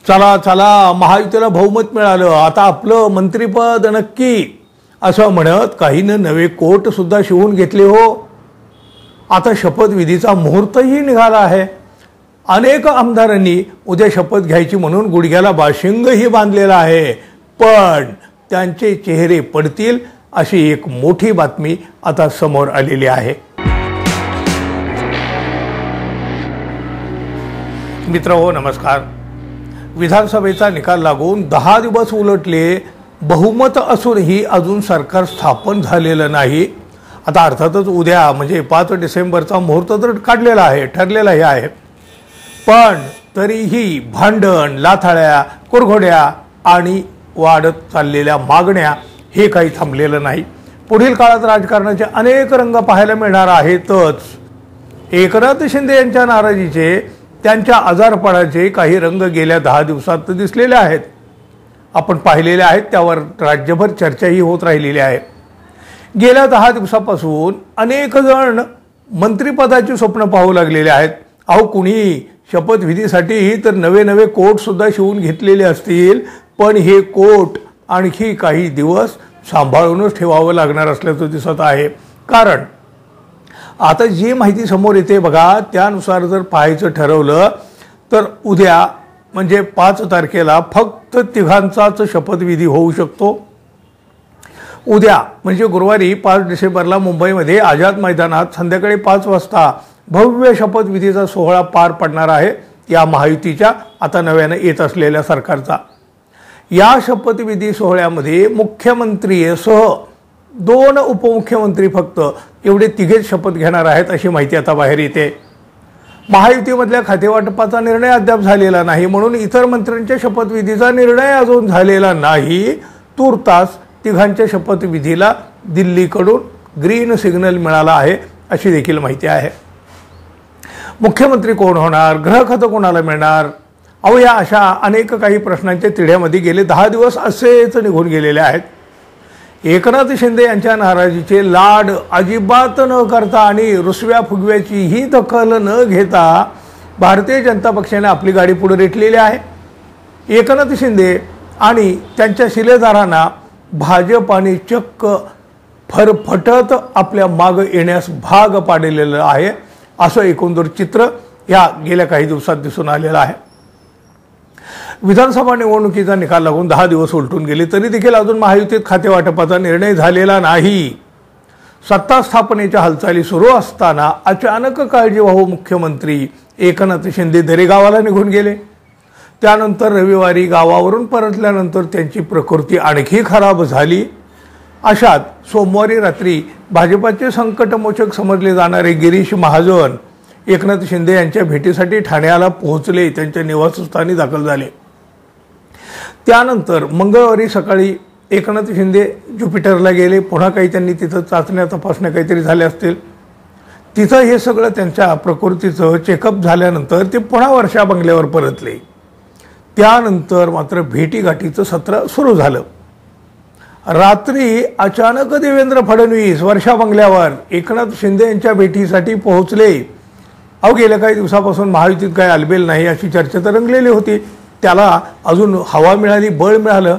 चला चला महायुतीला बहुमत मिळालं, आता आपलं मंत्रिपद नक्की असं म्हणत काहीनं नवे कोट सुद्धा शिवून घेतले हो. आता शपथविधीचा मुहूर्तही निघाला आहे. अनेक आमदारांनी उद्या शपथ घ्यायची म्हणून गुडघ्याला बाशिंगही बांधलेला आहे, पण त्यांचे चेहरे पडतील अशी एक मोठी बातमी आता समोर आलेली आहे. मित्रहो नमस्कार. विधानसभेचा निकाल लागून 10 दिवस उलटले, बहुमत असूनही अजून सरकार स्थापन झालेलं नाही. आता अर्थातच उद्या म्हणजे 5 डिसेंबरचा मुहूर्त तर काढलेला आहे, ठरलेलाही आहे, पण तरीही भांडण, लाथाळ्या, कुरघोड्या आणि वाढत चाललेल्या मागण्या हे काही थांबलेलं नाही. पुढील काळात राजकारणाचे अनेक रंग पाहायला मिळणार आहेतच. एकनाथ शिंदे यांच्या नाराजीचे, त्यांच्या आजारपणाचे काही रंग गेल्या 10 दिवसात दिसलेले आहेत, आपण पाहिलेले आहेत. त्यावर राज्यभर चर्चाही होत राहिलेली आहे. गेल्या 10 दिवसापासून अनेक जण मंत्रिपदाची स्वप्न पाहू लागलेले आहेत. अहो, कुणी शपथविधीसाठी तर नवे नवे कोट सुद्धा शिवून घेतलेले असतील, पण हे कोट आणखी काही दिवस सांभाळूनच ठेवावं लागणार असल्याचं दिसत आहे. कारण आता जी माहिती समोर येते बघा, त्यानुसार जर पाहायचं ठरवलं तर उद्या म्हणजे 5 तारखेला फक्त तिघांचाच शपथविधी होऊ शकतो. उद्या म्हणजे गुरुवारी 5 डिसेंबरला मुंबईमध्ये आझाद मैदानात संध्याकाळी 5 वाजता भव्य शपथविधीचा सोहळा पार पडणार आहे या महायुतीच्या आता नव्यानं येत असलेल्या सरकारचा. या शपथविधी सोहळ्यामध्ये मुख्यमंत्रीसह 2 उपमुख्यमंत्री फक्त एवढे तिघेच शपथ घेणार आहेत अशी माहिती आता बाहेर येते. महायुतीमधल्या खातेवाटपाचा निर्णय अद्याप झालेला नाही, म्हणून इतर मंत्र्यांच्या शपथविधीचा निर्णय अजून झालेला नाही. तूर्तास तिघांच्या शपथविधीला दिल्लीकडून ग्रीन सिग्नल मिळाला आहे अशी देखील माहिती आहे. मुख्यमंत्री कोण होणार, गृहखातं कोणाला मिळणार, अहो या अशा अनेक काही प्रश्नांच्या तिढ्यामध्ये गेले 10 दिवस असेच निघून गेलेले आहेत. एकनाथ शिंदे यांच्या नाराजीचे लाड अजिबात न करता आणि रुसव्या फुगव्याचीही दखल न घेता भारतीय जनता पक्षाने आपली गाडी पुढे रेटलेली आहे. एकनाथ शिंदे आणि त्यांच्या शिलेदारांना भाजपाने चक्क फरफटत आपल्या मागं येण्यास भाग पाडलेलं आहे असं एकंदर चित्र या गेल्या काही दिवसात दिसून आलेलं आहे. विधानसभा निवडणुकीचा निकाल लागून 10 दिवस उलटून गेले तरी देखील अजून महायुतीत खातेवाटपाचा निर्णय झालेला नाही. सत्ता स्थापनेच्या हालचाली सुरू असताना अचानक काळजीवाहू मुख्यमंत्री एकनाथ शिंदे दरेगावाला निघून गेले. त्यानंतर रविवारी गावावरून परतल्यानंतर त्यांची प्रकृती आणखी खराब झाली. अशात सोमवारी रात्री भाजपाचे संकटमोचक समजले जाणारे गिरीश महाजन एकनाथ शिंदे यांच्या भेटीसाठी ठाण्याला पोहोचले, त्यांच्या निवासस्थानी दाखल झाले. त्यानंतर मंगळवारी सकाळी एकनाथ शिंदे ज्युपिटरला गेले. पुन्हा काही त्यांनी तिथं चाचण्या तपासण्या काहीतरी झाल्या असतील. तिथं हे सगळं त्यांच्या प्रकृतीचं चेकअप झाल्यानंतर ते पुन्हा वर्षा बंगल्यावर परतले. त्यानंतर मात्र भेटीगाठीचं सत्र सुरू झालं. रात्री अचानक देवेंद्र फडणवीस वर्षा बंगल्यावर एकनाथ शिंदे यांच्या भेटीसाठी पोहोचले. अहो गेल्या काही दिवसापासून महायुतीत काही आलबेल नाही अशी चर्चा तर रंगलेली होती. त्याला अजून हवा मिळाली, बळ मिळालं.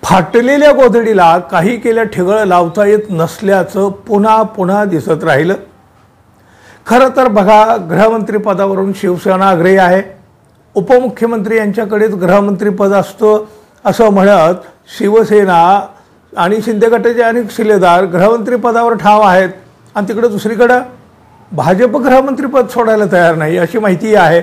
फाटलेल्या गोधडीला काही केल्या ठिगळ लावता येत नसल्याचं पुन्हा पुन्हा दिसत राहिलं. खरं तर बघा, गृहमंत्रीपदावरून शिवसेना आग्रही आहे, उपमुख्यमंत्री यांच्याकडेच गृहमंत्रीपद असतं असं म्हणत शिवसेना आणि शिंदे गटाचे अनेक शिलेदार गृहमंत्रीपदावर ठाम आहेत आणि तिकडे दुसरीकडं भाजप गृहमंत्रीपद सोडायला तयार नाही अशी माहिती आहे.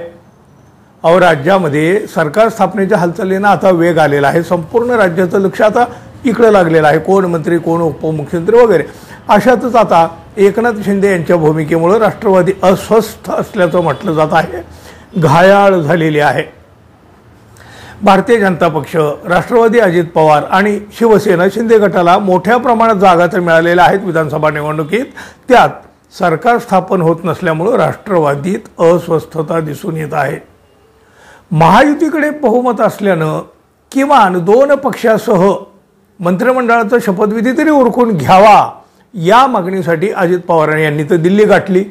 अहो राज्यामध्ये सरकार स्थापनेच्या हालचालींना आता वेग आलेला आहे. संपूर्ण राज्याचं लक्ष आता इकडे लागलेलं आहे, कोण मंत्री कोण उपमुख्यमंत्री वगैरे. अशातच आता एकनाथ शिंदे यांच्या भूमिकेमुळे राष्ट्रवादी अस्वस्थ असल्याचं म्हटलं जात आहे, घायाळ झालेली आहे. भारतीय जनता पक्ष, राष्ट्रवादी अजित पवार आणि शिवसेना शिंदे गटाला मोठ्या प्रमाणात जागा तर मिळालेल्या आहेत विधानसभा निवडणुकीत. त्यात सरकार स्थापन होत नसल्यामुळे राष्ट्रवादीत अस्वस्थता दिसून येत आहे. महायुतीकडे बहुमत असल्यानं किमान 2 पक्षासह मंत्रिमंडळाचा शपथविधी तरी उरकून घ्यावा या मागणीसाठी अजित पवार यांनी तर दिल्ली गाठली.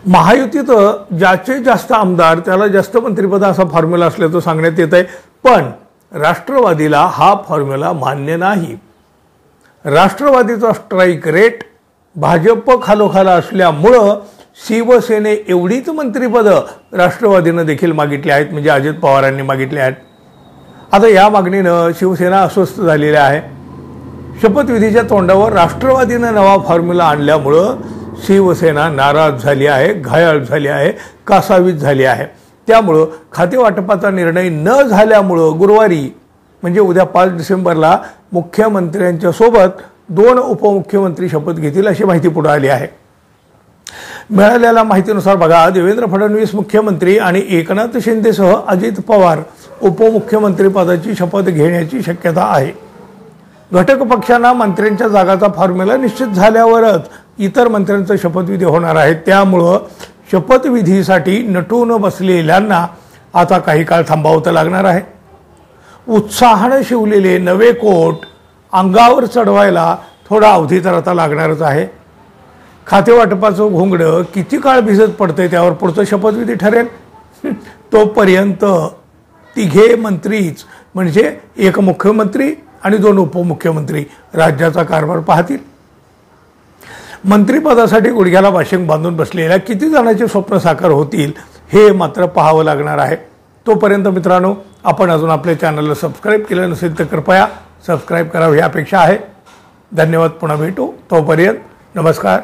महायुतीत ज्याचे जास्त आमदार त्याला जास्त मंत्रिपद असा फॉर्म्युला असल्याचं सांगण्यात येत आहे, पण राष्ट्रवादीला हा फॉर्म्युला मान्य नाही. राष्ट्रवादीचा स्ट्राईक रेट भाजप खालोखाल असल्यामुळं शिवसेने एवढीच मंत्रिपदं राष्ट्रवादीनं देखील मागितली आहेत, म्हणजे अजित पवारांनी मागितली आहेत. आता या मागणीनं शिवसेना अस्वस्थ झालेली आहे. शपथविधीच्या तोंडावर राष्ट्रवादीनं नवा फॉर्म्युला आणल्यामुळं शिवसेना नाराज झाली आहे, घायाळ झाली आहे, कासावीस झाली आहे. त्यामुळं खातेवाटपाचा निर्णय न झाल्यामुळं गुरुवारी म्हणजे उद्या 5 डिसेंबरला मुख्यमंत्र्यांच्या सोबत 2 उपमुख्यमंत्री शपथ घेतील अशी माहिती पुढे आली आहे. मिळालेल्या माहितीनुसार बघा, देवेंद्र फडणवीस मुख्यमंत्री आणि एकनाथ शिंदेसह अजित पवार उपमुख्यमंत्री पदाची शपथ घेण्याची शक्यता आहे. घटक पक्षांना मंत्र्यांच्या जागाचा फॉर्म्युला निश्चित झाल्यावरच इतर मंत्र्यांचा शपथविधी होणार आहे. त्यामुळं शपथविधीसाठी नटून बसलेल्यांना आता काही काळ थांबावं लागणार आहे. उत्साहानं शिवलेले नवे कोट अंगावर चढवायला थोडा अवधी तर आता लागणारच आहे. खातेवाटपाचं घोंगडं किती काळ भिजत पडतंय त्यावर पुढचं शपथविधी ठरेल. तोपर्यंत तिघे मंत्रीच म्हणजे एक मुख्यमंत्री आणि 2 उपमुख्यमंत्री राज्याचा कारभार पाहतील. मंत्रिपदासाठी गुडघ्याला बाशिंग बांधून बसलेल्या किती जणांचे स्वप्न साकार होतील हे मात्र पाहावं लागणार आहे. तोपर्यंत मित्रांनो, आपण अजून आपल्या चॅनलला सबस्क्राईब केलं नसेल तर कृपया सबस्क्राईब करावं ही अपेक्षा आहे. धन्यवाद. पुन्हा भेटू. तोपर्यंत नमस्कार.